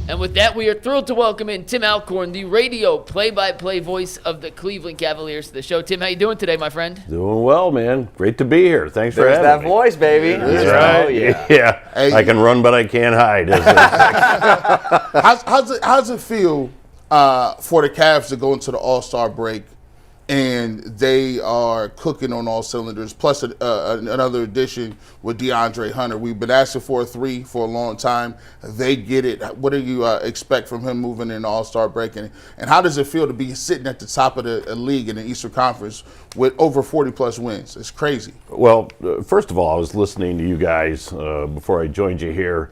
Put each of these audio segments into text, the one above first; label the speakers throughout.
Speaker 1: And with that, we are thrilled to welcome in Tim Alcorn, the radio play-by-play voice of the Cleveland Cavaliers to the show. Tim, how you doing today, my friend?
Speaker 2: Doing well, man. Great to be here. Thanks for having me.
Speaker 3: There's that voice, baby.
Speaker 2: That's right.
Speaker 3: Oh, yeah.
Speaker 2: Yeah.
Speaker 4: Hey.
Speaker 2: I can run, but I can't hide.
Speaker 4: How's it feel for the Cavs to go into the All-Star break and they are cooking on all cylinders, plus another addition with DeAndre Hunter? We've been asking for a 3 for a long time. They get it. What do you expect from him moving in the All-Star break? And how does it feel to be sitting at the top of the league in the Eastern Conference with over 40-plus wins? It's crazy.
Speaker 2: Well, first of all, I was listening to you guys before I joined you here.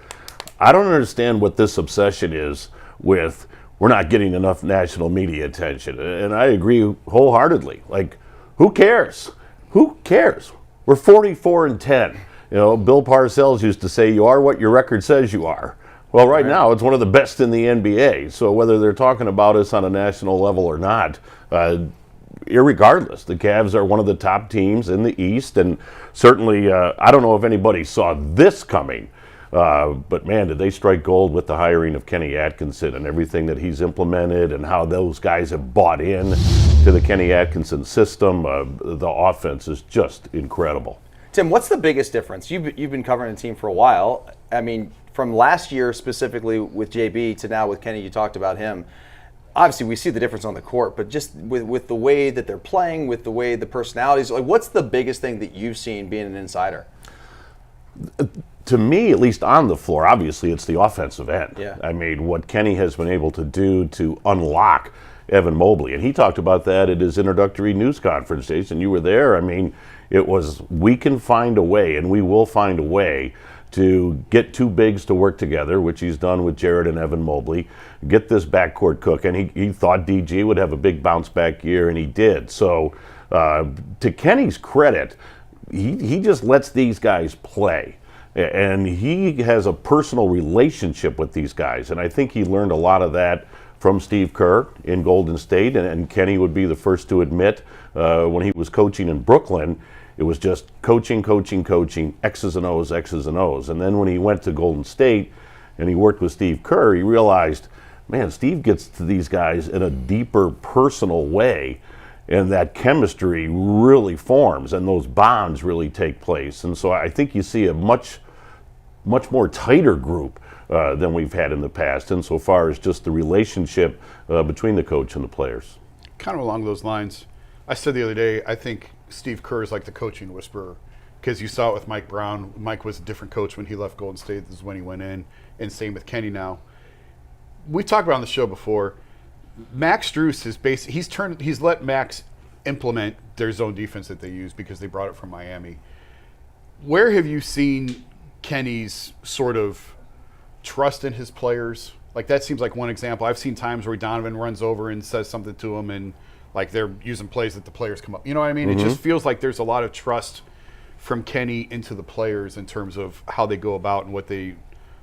Speaker 2: I don't understand what this obsession is with we're not getting enough national media attention. And I agree wholeheartedly. Like, who cares? Who cares? We're 44-10. You know, Bill Parcells used to say, you are what your record says you are. Well, right now, it's one of the best in the NBA. So whether they're talking about us on a national level or not, irregardless, the Cavs are one of the top teams in the East. And certainly, I don't know if anybody saw this coming. But man, did they strike gold with the hiring of Kenny Atkinson and everything that he's implemented and how those guys have bought in to the Kenny Atkinson system. The offense is just incredible.
Speaker 3: Tim, what's the biggest difference? You've been covering the team for a while. I mean, from last year specifically with JB to now with Kenny, you talked about him. Obviously, we see the difference on the court, but just with the way that they're playing, with the way the personalities, like, what's the biggest thing that you've seen being an insider?
Speaker 2: To me, at least on the floor, obviously it's the offensive end.
Speaker 3: Yeah.
Speaker 2: I mean, what Kenny has been able to do to unlock Evan Mobley, and he talked about that at his introductory news conference days, and you were there. I mean, it was, we can find a way, and we will find a way to get two bigs to work together, which he's done with Jared and Evan Mobley, get this backcourt cooking. He thought DG would have a big bounce back year, and he did. So to Kenny's credit, he just lets these guys play. And he has a personal relationship with these guys. And I think he learned a lot of that from Steve Kerr in Golden State. And Kenny would be the first to admit when he was coaching in Brooklyn, it was just coaching, X's and O's, X's and O's. And then when he went to Golden State and he worked with Steve Kerr, he realized, man, Steve gets to these guys in a deeper personal way. And that chemistry really forms and those bonds really take place. And so I think you see a much more tighter group than we've had in the past insofar as just the relationship between the coach and the players.
Speaker 5: Kind of along those lines, I said the other day, I think Steve Kerr is like the coaching whisperer, because you saw it with Mike Brown. Mike was a different coach when he left Golden State. This is when he went in, and same with Kenny now. We talked about on the show before, Max Strus is he's let Max implement their zone defense that they use because they brought it from Miami. Where have you seen Kenny's sort of trust in his players? Like, that seems like one example. I've seen times where Donovan runs over and says something to him, and like they're using plays that the players come up. You know what I mean? Mm-hmm. It just feels like there's a lot of trust from Kenny into the players in terms of how they go about and what they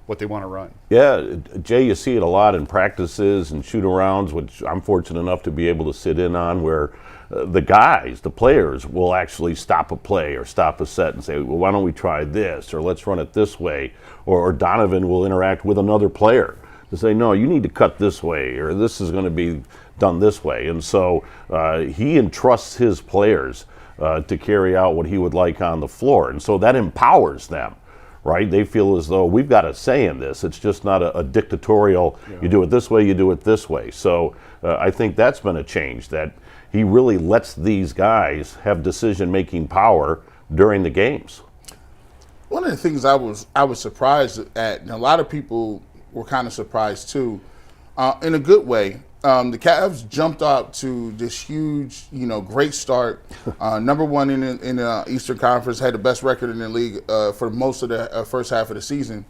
Speaker 5: want to run.
Speaker 2: Yeah, Jay, you see it a lot in practices and shoot-arounds, which I'm fortunate enough to be able to sit in on, where the players will actually stop a play or stop a set and say, well, why don't we try this, or let's run it this way, or Donovan will interact with another player to say, no, you need to cut this way, or this is going to be done this way. And so he entrusts his players to carry out what he would like on the floor, and so that empowers them. Right? They feel as though we've got a say in this. It's just not a dictatorial, you do it this way, you do it this way. So I think that's been a change, that he really lets these guys have decision-making power during the games.
Speaker 4: One of the things I was surprised at, and a lot of people were kind of surprised too, in a good way. The Cavs jumped out to this huge, great start. Number one in the Eastern Conference, had the best record in the league for most of the first half of the season.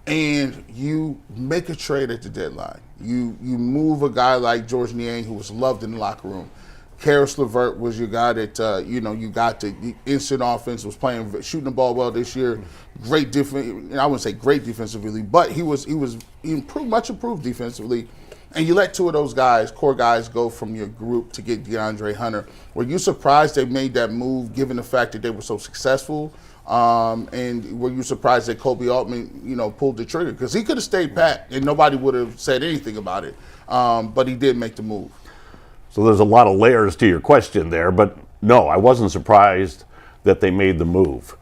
Speaker 4: And you make a trade at the deadline. You move a guy like George Niang, who was loved in the locker room. Karis LeVert was your guy that, you got the instant offense, was shooting the ball well this year. Great defense. I wouldn't say great defensively, but he much improved defensively. And you let two of those guys, core guys, go from your group to get DeAndre Hunter. Were you surprised they made that move, given the fact that they were so successful? And were you surprised that Kobe Altman, pulled the trigger? Because he could have stayed pat and nobody would have said anything about it. But he did make the move.
Speaker 2: So there's a lot of layers to your question there, but no, I wasn't surprised that they made the move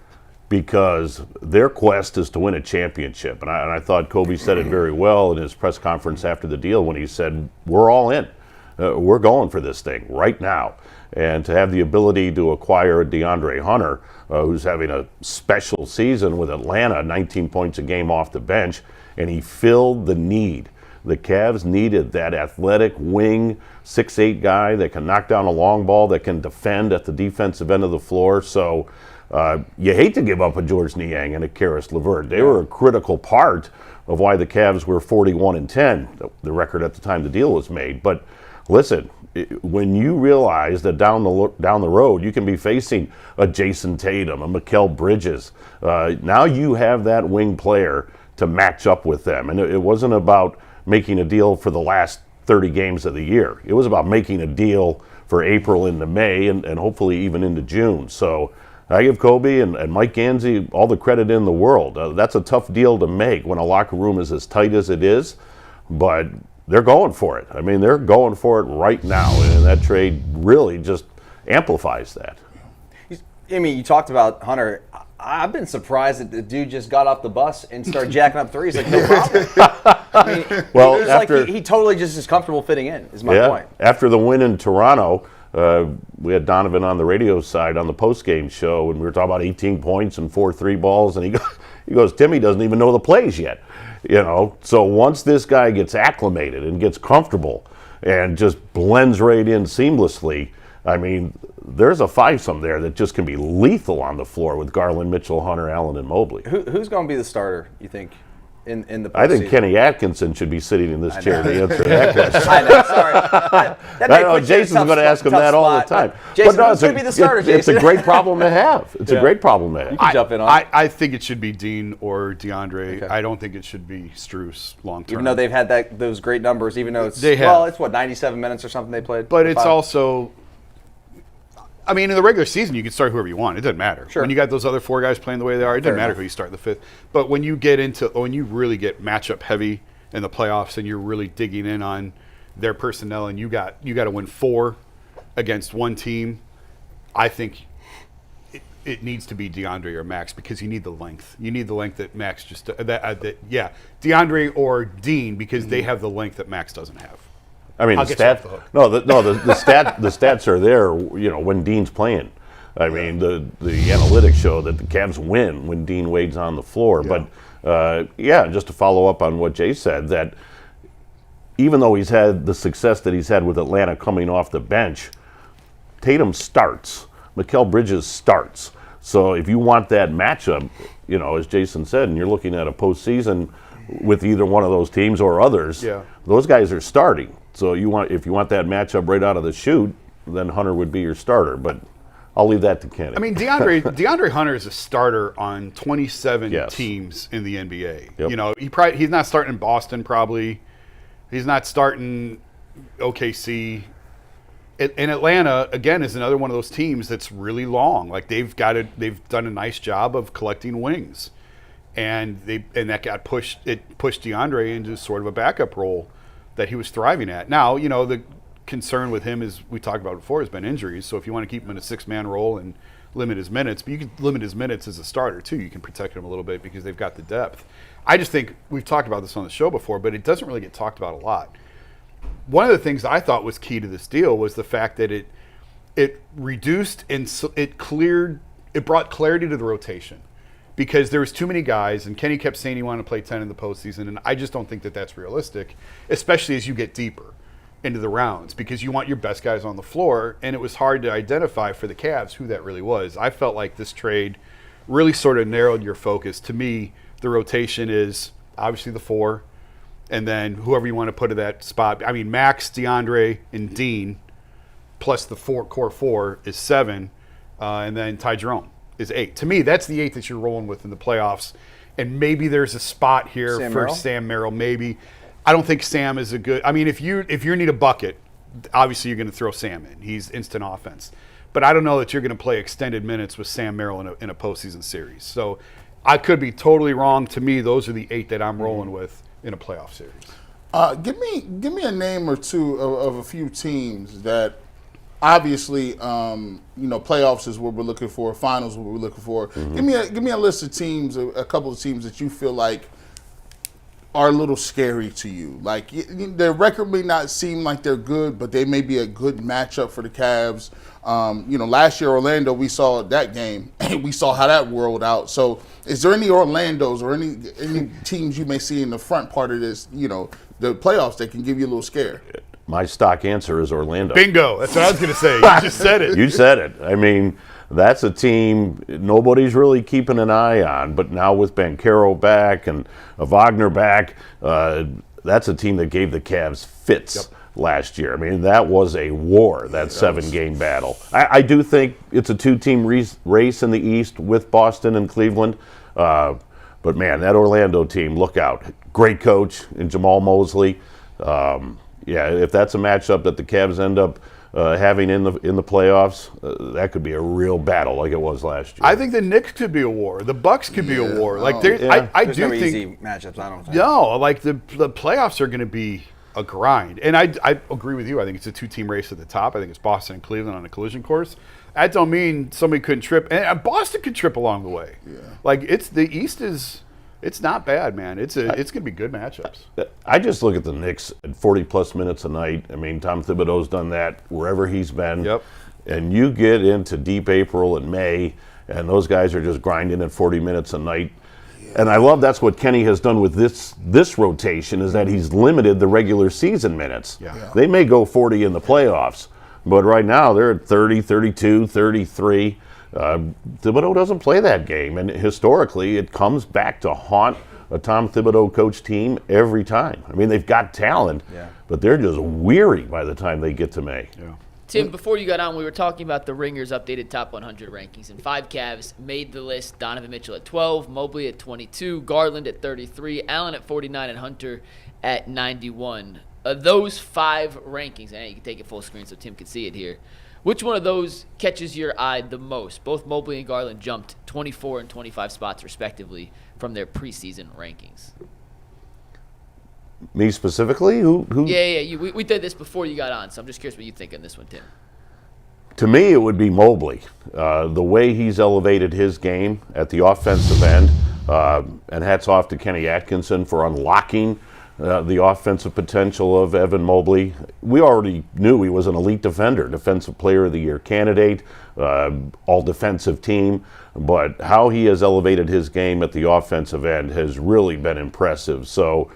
Speaker 2: because their quest is to win a championship. And I thought Kobe said it very well in his press conference after the deal when he said, we're all in. We're going for this thing right now. And to have the ability to acquire DeAndre Hunter, who's having a special season with Atlanta, 19 points a game off the bench, and he filled the need. The Cavs needed that athletic wing, 6'8" guy that can knock down a long ball, that can defend at the defensive end of the floor. So you hate to give up a George Niang and a Karis LeVert. They were a critical part of why the Cavs were 41-10, the record at the time the deal was made. But listen, when you realize that down the road you can be facing a Jason Tatum, a Mikal Bridges, now you have that wing player to match up with them. And it wasn't about making a deal for the last 30 games of the year. It was about making a deal for April into May and hopefully even into June. So I give Kobe and Mike Gansey all the credit in the world. That's a tough deal to make when a locker room is as tight as it is, but they're going for it. I mean, they're going for it right now, and that trade really just amplifies that.
Speaker 3: I mean, you talked about Hunter. I've been surprised that the dude just got off the bus and started jacking up threes like no problem. I mean,
Speaker 2: well,
Speaker 3: it was like he totally just is comfortable fitting in, is my point.
Speaker 2: After the win in Toronto, we had Donovan on the radio side on the postgame show, and we were talking about 18 points and 4 3 balls, and he goes, Timmy doesn't even know the plays yet. So once this guy gets acclimated and gets comfortable and just blends right in seamlessly, I mean, there's a fivesome there that just can be lethal on the floor with Garland, Mitchell, Hunter, Allen, and Mobley.
Speaker 3: Who's going to be the starter, you think, in the postseason?
Speaker 2: I think Kenny Atkinson should be sitting in this chair to answer that question.
Speaker 3: I know, sorry.
Speaker 2: Jason's going to ask him that all the time.
Speaker 3: Jason, who's going to be the starter, Jason?
Speaker 2: It's a great problem to have. It's a great problem to have.
Speaker 3: You can jump in on it.
Speaker 5: I think it should be Dean or DeAndre. Okay. I don't think it should be Strus long term.
Speaker 3: Even though they've had those great numbers, even though it's 97 minutes or something they played.
Speaker 5: But it's also, I mean, in the regular season, you can start whoever you want. It doesn't matter.
Speaker 3: Sure.
Speaker 5: When you got those other 4 guys playing the way they are, it doesn't matter who you start in the 5th. But when you really get matchup heavy in the playoffs and you're really digging in on their personnel and you got to win 4 against one team, I think it needs to be DeAndre or Max because you need the length. You need the length that Max just DeAndre or Dean because they have the length that Max doesn't have.
Speaker 2: I mean, the stats are there, when Dean's playing. I mean, the analytics show that the Cavs win when Dean Wade's on the floor. Yeah. But, just to follow up on what Jay said, that even though he's had the success that he's had with Atlanta coming off the bench, Tatum starts. Mikal Bridges starts. So if you want that matchup, as Jason said, and you're looking at a postseason with either one of those teams or others, those guys are starting. So if you want that matchup right out of the chute, then Hunter would be your starter. But I'll leave that to Kenny.
Speaker 5: I mean, DeAndre Hunter is a starter on 27 teams in the NBA. Yep. He's not starting in Boston probably. He's not starting OKC. And Atlanta again is another one of those teams that's really long. Like they've done a nice job of collecting wings, and that got pushed DeAndre into sort of a backup role that he was thriving at. Now, the concern with him, as we talked about before, has been injuries. So if you want to keep him in a 6-man role and limit his minutes, but you can limit his minutes as a starter too. You can protect him a little bit because they've got the depth. I just think we've talked about this on the show before, but it doesn't really get talked about a lot. One of the things I thought was key to this deal was the fact that it reduced and it brought clarity to the rotation. Because there was too many guys, and Kenny kept saying he wanted to play 10 in the postseason, and I just don't think that that's realistic, especially as you get deeper into the rounds, because you want your best guys on the floor, and it was hard to identify for the Cavs who that really was. I felt like this trade really sort of narrowed your focus. To me, the rotation is obviously the 4, and then whoever you want to put at that spot. I mean, Max, DeAndre, and Dean, plus the core 4 is 7, and then Ty Jerome is 8. To me, that's the 8 that you're rolling with in the playoffs. And maybe there's a spot here for Sam Merrill. Maybe. I don't think Sam is a good – I mean, if you need a bucket, obviously you're going to throw Sam in. He's instant offense. but I don't know that you're going to play extended minutes with Sam Merrill in a postseason series. So I could be totally wrong. To me, those are the 8 that I'm rolling with in a playoff series.
Speaker 4: Give me a name or two of a few teams that obviously, playoffs is what we're looking for, finals is what we're looking for.
Speaker 2: Mm-hmm.
Speaker 4: Give me a list of teams, a couple of teams that you feel like are a little scary to you. Like their record may not seem like they're good, but they may be a good matchup for the Cavs. Last year Orlando, we saw that game, and we saw how that rolled out. So, is there any Orlandos or any teams you may see in the front part of this, the playoffs that can give you a little scare?
Speaker 2: My stock answer is Orlando.
Speaker 5: Bingo. That's what I was going to say. You just said it.
Speaker 2: You said it. I mean, that's a team nobody's really keeping an eye on, but now with Banchero back and Wagner back, that's a team that gave the Cavs fits last year. I mean, that was a war, that 7-game battle. I do think it's a 2-team race in the East with Boston and Cleveland, but man, that Orlando team, look out. Great coach in Jamal Mosley. If that's a matchup that the Cavs end up having in the playoffs, that could be a real battle like it was last year.
Speaker 5: I think the Knicks could be a war. The Bucks could be a war. Like
Speaker 3: There's
Speaker 5: do
Speaker 3: no
Speaker 5: think
Speaker 3: easy matchups. I don't think.
Speaker 5: no, like the playoffs are going to be a grind. And I agree with you. I think it's a 2-team race at the top. I think it's Boston and Cleveland on a collision course. That don't mean somebody couldn't trip, and Boston could trip along the way. Yeah. Like the East is. It's not bad, man. It's going to be good matchups.
Speaker 2: I just look at the Knicks at 40-plus minutes a night. I mean, Tom Thibodeau's done that wherever he's been.
Speaker 5: Yep.
Speaker 2: And you get into deep April and May, and those guys are just grinding at 40 minutes a night. And I love that's what Kenny has done with this rotation, is that he's limited the regular season minutes.
Speaker 5: Yeah.
Speaker 2: They may go 40 in the playoffs, but right now they're at 30, 32, 33. Thibodeau doesn't play that game, and historically it comes back to haunt a Tom Thibodeau coach team every time. I mean, they've got talent, but they're just weary by the time they get to May.
Speaker 5: Yeah.
Speaker 1: Tim, before you got on, we were talking about the Ringer's updated top 100 rankings, and 5 Cavs made the list. Donovan Mitchell at 12, Mobley at 22, Garland at 33, Allen at 49, and Hunter at 91. Those 5 rankings, and you can take it full screen so Tim can see it here. Which one of those catches your eye the most? Both Mobley and Garland jumped 24 and 25 spots, respectively, from their preseason rankings.
Speaker 2: Me specifically? Who?
Speaker 1: Yeah. We did this before you got on, so I'm just curious what you think on this one, Tim.
Speaker 2: To me, it would be Mobley. The way he's elevated his game at the offensive end, and hats off to Kenny Atkinson for unlocking the offensive potential of Evan Mobley. We already knew he was an elite defender, Defensive Player of the Year candidate, all-defensive team, but how he has elevated his game at the offensive end has really been impressive. So,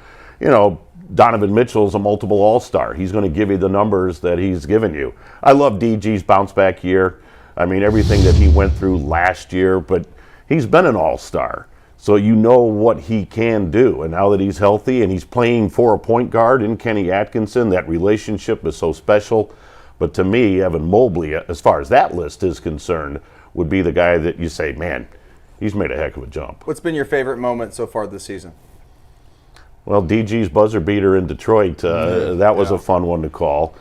Speaker 2: Donovan Mitchell's a multiple all-star. He's going to give you the numbers that he's given you. I love DG's bounce-back year. I mean, everything that he went through last year, but he's been an all-star. So you know what he can do. And now that he's healthy and he's playing for a point guard in Kenny Atkinson, that relationship is so special. But to me, Evan Mobley, as far as that list is concerned, would be the guy that you say, man, he's made a heck of a jump.
Speaker 3: What's been your favorite moment so far this season?
Speaker 2: Well, DG's buzzer beater in Detroit, that was a fun one to call.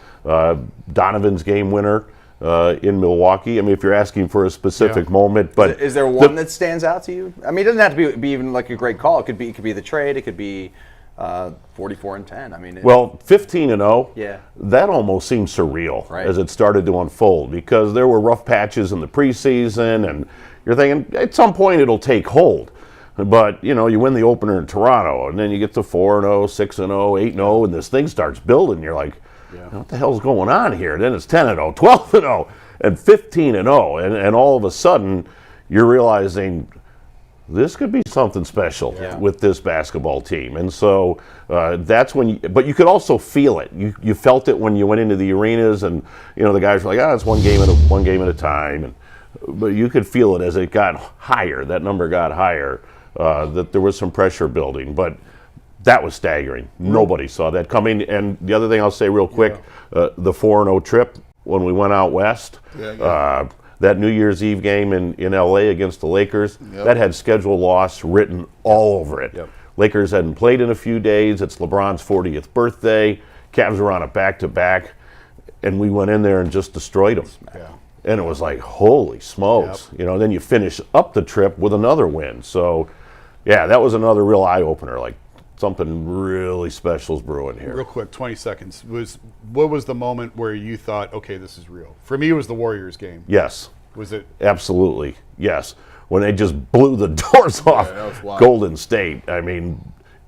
Speaker 2: Donovan's game winner in Milwaukee. I mean, if you're asking for a specific moment, but
Speaker 3: is there one that stands out to you? I mean, it doesn't have to be even like a great call. It could be the trade. It could be 44-10. I mean,
Speaker 2: 15-0.
Speaker 3: Yeah,
Speaker 2: that almost seemed surreal
Speaker 3: right,
Speaker 2: as it started to unfold, because there were rough patches in the preseason, and you're thinking at some point it'll take hold. But, you win the opener in Toronto, and then you get to 4-0, 6-0, 8-0, and this thing starts building. You're like, what the hell's going on here? Then it's 10-0, 12-0, and 15-0. And all of a sudden, you're realizing this could be something special with this basketball team. And so that's when but you could also feel it. You felt it when you went into the arenas, and, the guys were like, it's one game at a time. But you could feel it as it got higher. That number got higher. That there was some pressure building, but that was staggering. Nobody saw that coming. And the other thing I'll say real quick, the 4-0 trip when we went out west, that New Year's Eve game in L.A. against the Lakers, that had schedule loss written all over it. Lakers hadn't played in a few days. It's LeBron's 40th birthday. Cavs were on a back-to-back, and we went in there and just destroyed them. And it was like, holy smokes.
Speaker 5: Yep.
Speaker 2: You know, then you finish up the trip with another win. So, yeah, that was another real eye-opener. Like, something really special is brewing here.
Speaker 5: Real quick, 20 seconds. What was the moment where you thought, okay, this is real? For me, it was the Warriors game.
Speaker 2: Yes.
Speaker 5: Was it?
Speaker 2: Absolutely, yes. When they just blew the doors off
Speaker 4: that was wild.
Speaker 2: Golden State, I mean,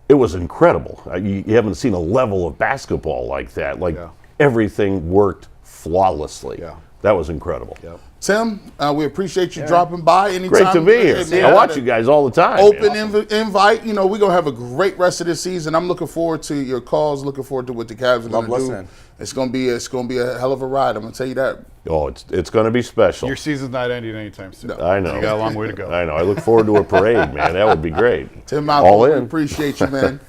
Speaker 2: it was incredible. You haven't seen a level of basketball like that. Like, everything worked flawlessly.
Speaker 5: Yeah.
Speaker 2: That was incredible.
Speaker 5: Yep.
Speaker 4: Tim, we appreciate you dropping by anytime.
Speaker 2: Great to be here.
Speaker 4: Hey, man,
Speaker 2: I watch you guys all the time.
Speaker 4: Open
Speaker 2: man.
Speaker 4: invite. You know, we're going to have a great rest of this season. I'm looking forward to your calls, looking forward to what the Cavs are going to do.
Speaker 3: listening.
Speaker 4: It's going to be a hell of a ride. I'm going to tell you that.
Speaker 2: Oh, it's going to be special.
Speaker 5: Your season's not ending anytime soon.
Speaker 2: I know.
Speaker 5: You got a long way to go.
Speaker 2: I know. I look forward to a parade, man. That would be great.
Speaker 4: Tim,
Speaker 2: All
Speaker 4: we
Speaker 2: in.
Speaker 4: appreciate you, man.